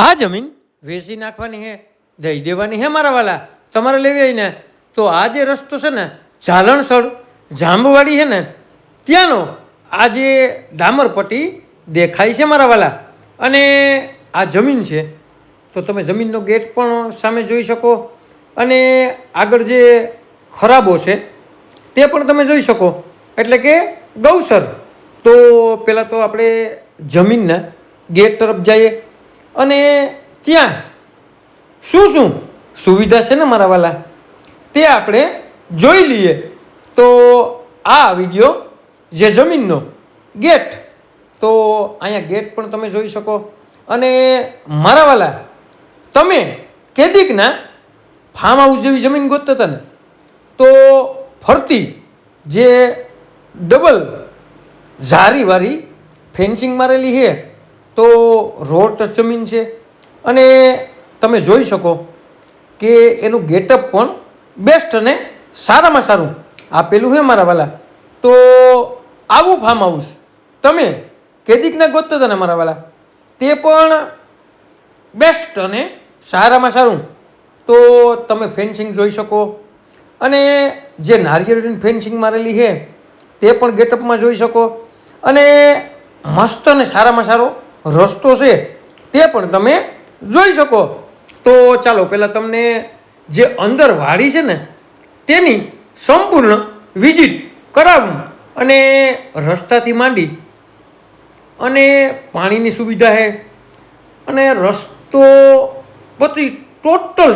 આ જમીન વેચી નાખવાની હે, દઈ દેવાની હે મારા વાલા. તમારે લેવી હોય ને તો આ જે રસ્તો છે ને ઝાલણસર જાંબવાડી છે ને ત્યાંનો આ જે ડામર પટ્ટી દેખાય છે મારા વાલા. અને આ જમીન છે તો તમે જમીનનો ગેટ પણ સામે જોઈ શકો અને આગળ જે ખરાબો છે તે પણ તમે જોઈ શકો, એટલે કે ગૌસર. તો પહેલાં તો આપણે જમીનના ગેટ તરફ જઈએ અને ત્યાં શું શું સુવિધા છે ને મારા વાલા તે આપણે જોઈ લઈએ. તો આ આવી ગયો જે જમીનનો ગેટ. તો અહીંયા ગેટ પણ તમે જોઈ શકો. અને મારા વાલા તમે કેદીકના ફાર્મ હાઉસ જેવી જમીન ગોતતા હતા ને તો ફરતી જે ડબલ ઝારીવાળી ફેન્સિંગ મારેલી છે તો રોડ ટચ જમીન છે અને તમે જોઈ શકો કે એનું ગેટઅપ પણ બેસ્ટ અને સારામાં સારું આપેલું છે મારા વાલા. તો આવું ફાર્મ હાઉસ તમે કેદીકના ગોતતા હતા ને મારા વાલા તે પણ બેસ્ટ અને સારામાં સારું. તો તમે ફેન્સિંગ જોઈ શકો અને જે નારિયેળની ફેન્સિંગ મારેલી છે તે પણ ગેટઅપમાં જોઈ શકો અને મસ્ત અને સારામાં સારો રસ્તો છે તે પણ તમે જોઈ શકો. તો ચાલો પહેલાં તમને જે અંદર વાડી છે ને તેની સંપૂર્ણ વિઝિટ કરાવું અને રસ્તાથી માંડી અને પાણીની સુવિધા છે અને રસ્તો પછી ટોટલ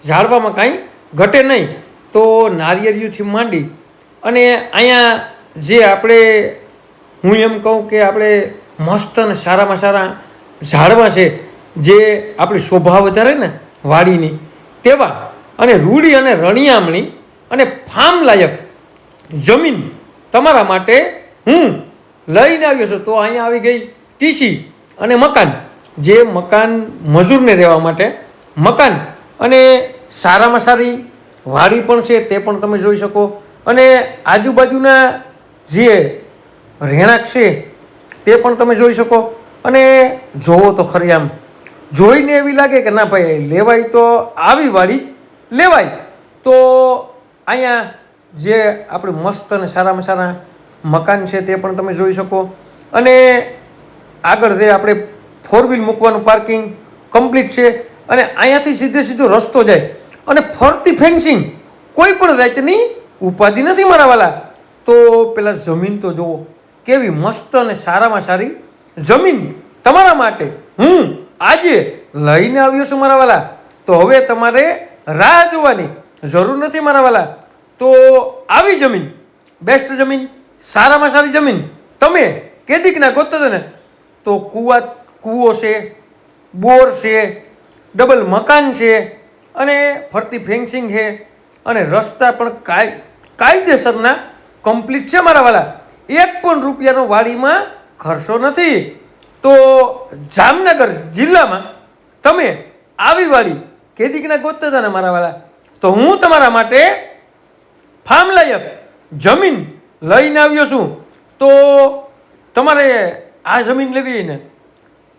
ઝાડવામાં કાંઈ ઘટે નહીં. તો નારિયેળીઓથી માંડી અને અહીંયા જે આપણે હું એમ કહું કે આપણે મસ્ત અને સારામાં સારા ઝાડવા છે જે આપણી શોભા વધારે ને વાડીની તેવા અને રૂડી અને રણિયામણી અને ફાર્મ લાયક જમીન તમારા માટે હું લઈને આવ્યો છું. તો અહીંયા આવી ગઈ ટીસી અને મકાન, જે મકાન મજૂરને રહેવા માટે મકાન અને સારામાં સારી વાડી પણ છે તે પણ તમે જોઈ શકો. અને આજુબાજુના જે રહેણાંક છે તે પણ તમે જોઈ શકો. અને જોવો તો ખરી આમ જોઈને એવી લાગે કે ના ભાઈ લેવાય તો આવી વાડી લેવાય. તો અહીંયા જે આપણે મસ્ત અને સારામાં સારા મકાન છે તે પણ તમે જોઈ શકો. અને આગળ જે આપણે 4 વ્હીલ મૂકવાનું પાર્કિંગ કમ્પ્લીટ છે અને અહીંયાથી સીધો રસ્તો જાય અને ફરતી ફેન્સિંગ કોઈ પણ જાતની ઉપાધિ નથી મારા વાલા. તો પેલા જમીન તો જુઓ કેવી મસ્ત અને સારામાં સારી જમીન તમારા માટે હું આજે લઈને આવ્યો છું મારા વાલા. તો હવે તમારે રાહ જોવાની જરૂર નથી મારા વાલા. તો આવી જમીન બેસ્ટ જમીન, સારામાં સારી જમીન તમે કેદીકના ગોતતા હતા ને તો કૂવો છે, બોર છે, ડબલ મકાન છે અને ફરતી ફેન્સિંગ છે અને રસ્તા પણ કાયદેસરના કમ્પ્લીટ છે મારા વાલા. 1 પણ રૂપિયાનો વાડીમાં ખર્ચો નથી. તો જામનગર જિલ્લામાં તમે આવી વાડી કેદીકના ગોતતા હતા ને મારા વાલા તો હું તમારા માટે ફાર્મ લાયક જમીન લઈને આવ્યો છું. તો તમારે આ જમીન લેવી ને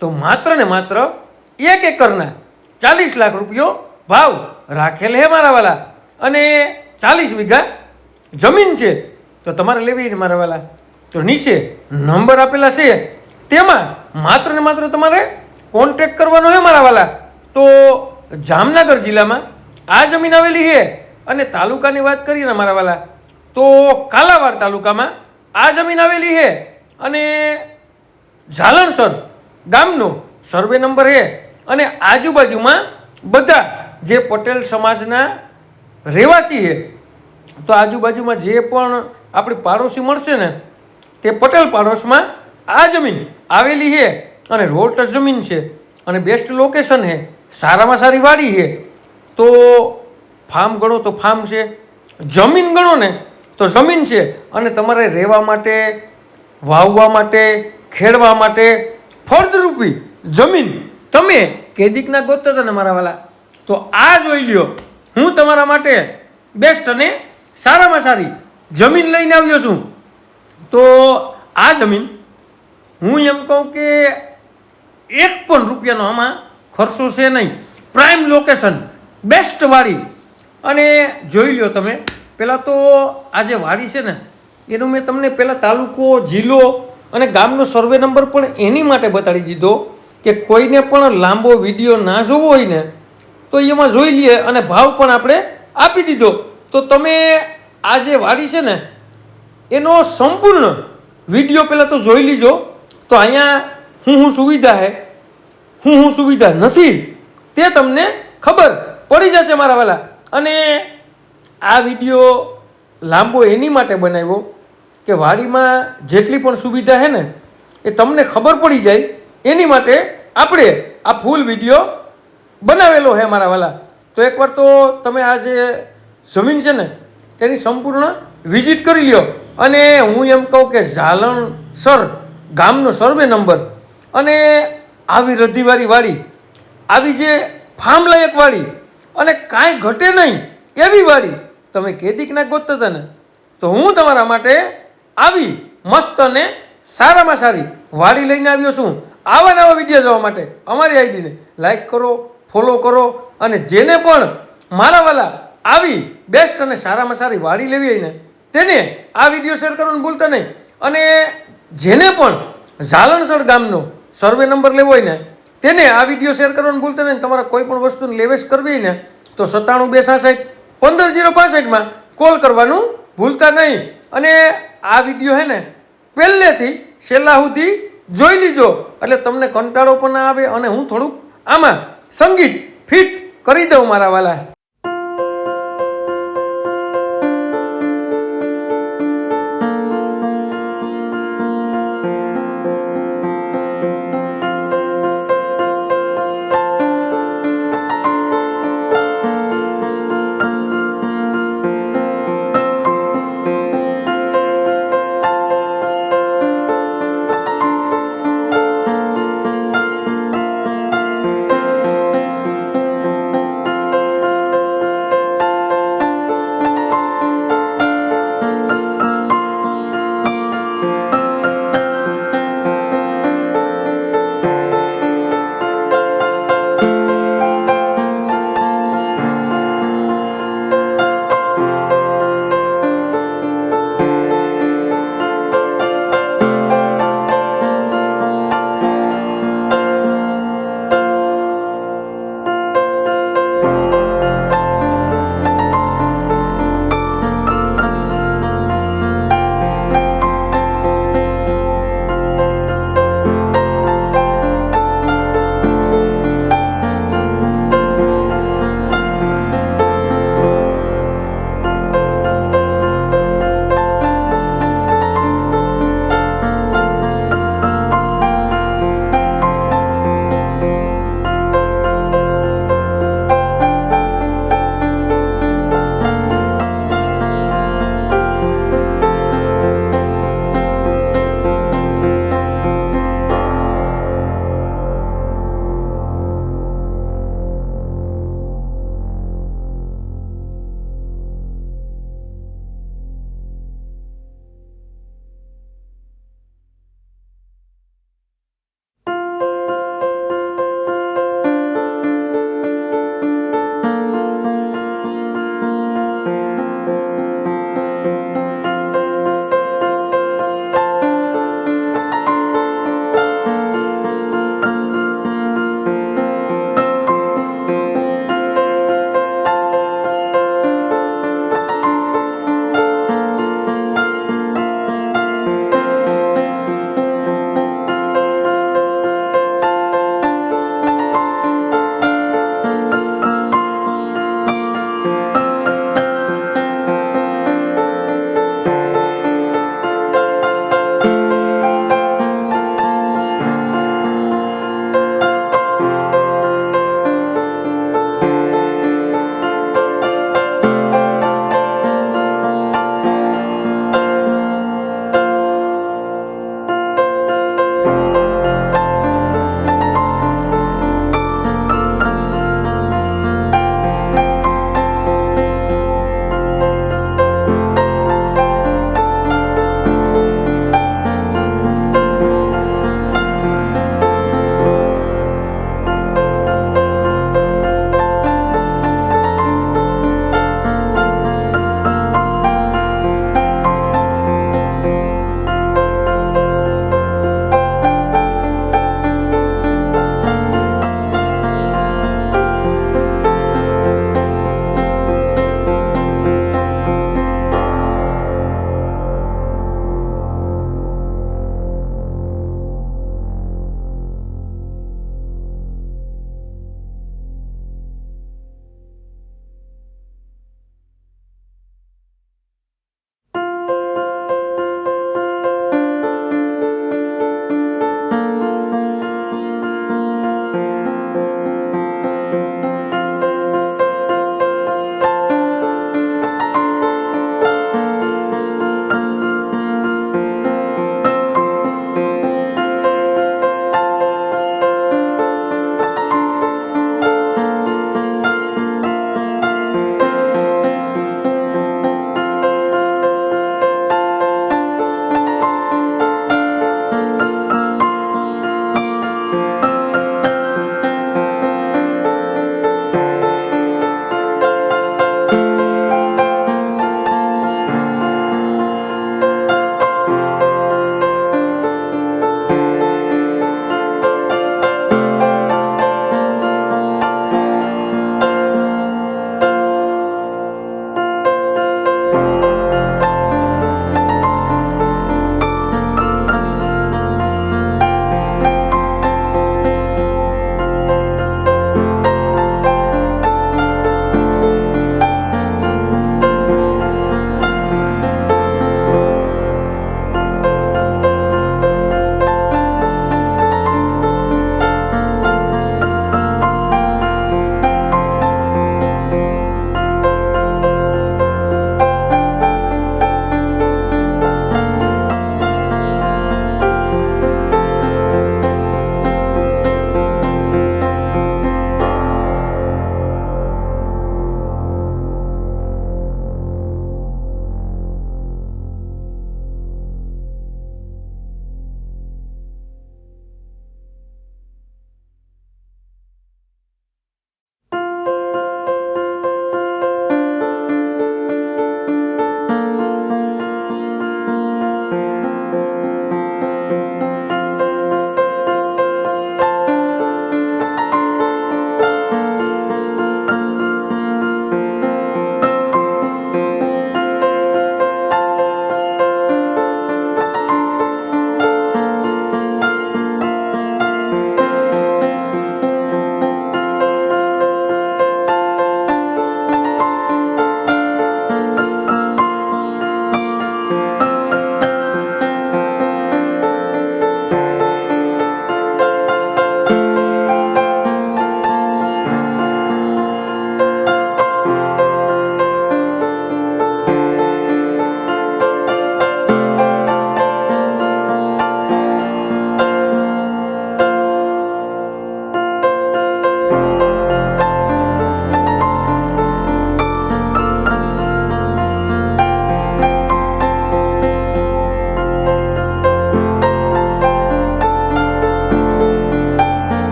તો માત્ર ને માત્ર 1 એકરના 40 લાખ રૂપિયો ભાવ રાખેલ હે મારા વાલા. અને 40 વીઘા જમીન છે. તો તમારે લેવી ને મારા વાલા તો નીચે નંબર આપેલા છે તેમાં માત્ર ને માત્ર તમારે કોન્ટેક્ટ કરવાનો છે મારા વાલા. તો જામનગર જિલ્લામાં આ જમીન આવેલી છે અને તાલુકાની વાત કરીએ ને મારા વાલા તો કાલાવાડ તાલુકામાં આ જમીન આવેલી છે અને ઝાલણસર ગામનો સર્વે નંબર છે. અને આજુબાજુમાં બધા જે પટેલ સમાજના રહેવાસી છે તો આજુબાજુમાં જે પણ આપણી પાડોશી મળશે ને તે પટેલ પાડોશમાં આ જમીન આવેલી છે અને રોડ ટચ જમીન છે અને બેસ્ટ લોકેશન છે, સારામાં સારી વાડી છે. તો ફાર્મ ગણો તો ફાર્મ છે, જમીન ગણો ને તો જમીન છે અને તમારે રહેવા માટે, વાવવા માટે, ખેડવા માટે ફળદ્રુપી જમીન તમે કેદીકના ગોતતા હતા ને મારા વાલા તો આ જોઈ લ્યો હું તમારા માટે બેસ્ટ અને સારામાં સારી જમીન લઈને આવ્યો છું. તો આ જમીન હું એમ કહું કે એક પણ રૂપિયાનો આમાં ખર્ચો છે નહીં. પ્રાઇમ લોકેશન, બેસ્ટ વાડી. અને જોઈ લ્યો તમે, પહેલાં તો આ જે વાડી છે ને એનું મેં તમને પહેલાં તાલુકો, જિલ્લો અને ગામનો સર્વે નંબર પણ એની માટે બતાડી દીધો કે કોઈને પણ લાંબો વિડીયો ના જોવો હોય ને તો એમાં જોઈ લઈએ, અને ભાવ પણ આપણે આપી દીધો. તો તમે આ જે વાડી છે ને એનો સંપૂર્ણ વિડીયો પહેલાં તો જોઈ લીજો. તો અહીંયા શું સુવિધા છે, શું સુવિધા નથી તે તમને ખબર પડી જશે મારા વાલા. અને આ વિડીયો લાંબો એની માટે બનાવ્યો કે વાડીમાં જેટલી પણ સુવિધા છે ને એ તમને ખબર પડી જાય, એની માટે આપણે આ ફૂલ વિડીયો બનાવેલો છે મારા વાલા. તો એકવાર તો તમે આ જે જમીન છે ને તેની સંપૂર્ણ વિઝિટ કરી લ્યો. અને હું એમ કહું કે ઝાલણસર ગામનો સર્વે નંબર અને આવી રધીવાળી વાડી, આવી જે ફાર્મ લાયક વાડી અને કાંઈ ઘટે નહીં એવી વાડી તમે કેદીક ના ગોતતા હતા ને, તો હું તમારા માટે આવી મસ્ત અને સારામાં સારી વાડી લઈને આવ્યો છું. આવા નવા વિડીયો જોવા માટે અમારી આઈડીને લાઈક કરો, ફોલો કરો. અને જેને પણ મારા વાલા આવી બેસ્ટ અને સારામાં સારી વાડી લેવી હોય ને તેને આ વિડીયો શેર કરવાનું ભૂલતા નહીં. અને જેને પણ ઝાલણસર ગામનો સર્વે નંબર લેવો હોય ને તેને આ વિડીયો શેર કરવાનું ભૂલતા નહીં. તમારે કોઈ પણ વસ્તુની લેવેશ કરવી હોય ને તો 97 266 15065 કોલ કરવાનું ભૂલતા નહીં. અને આ વિડીયો છે ને પહેલેથી છેલ્લા સુધી જોઈ લીજો એટલે તમને કંટાળો પણ ના આવે. અને હું થોડુંક આમાં સંગીત ફિટ કરી દઉં મારા વાલા.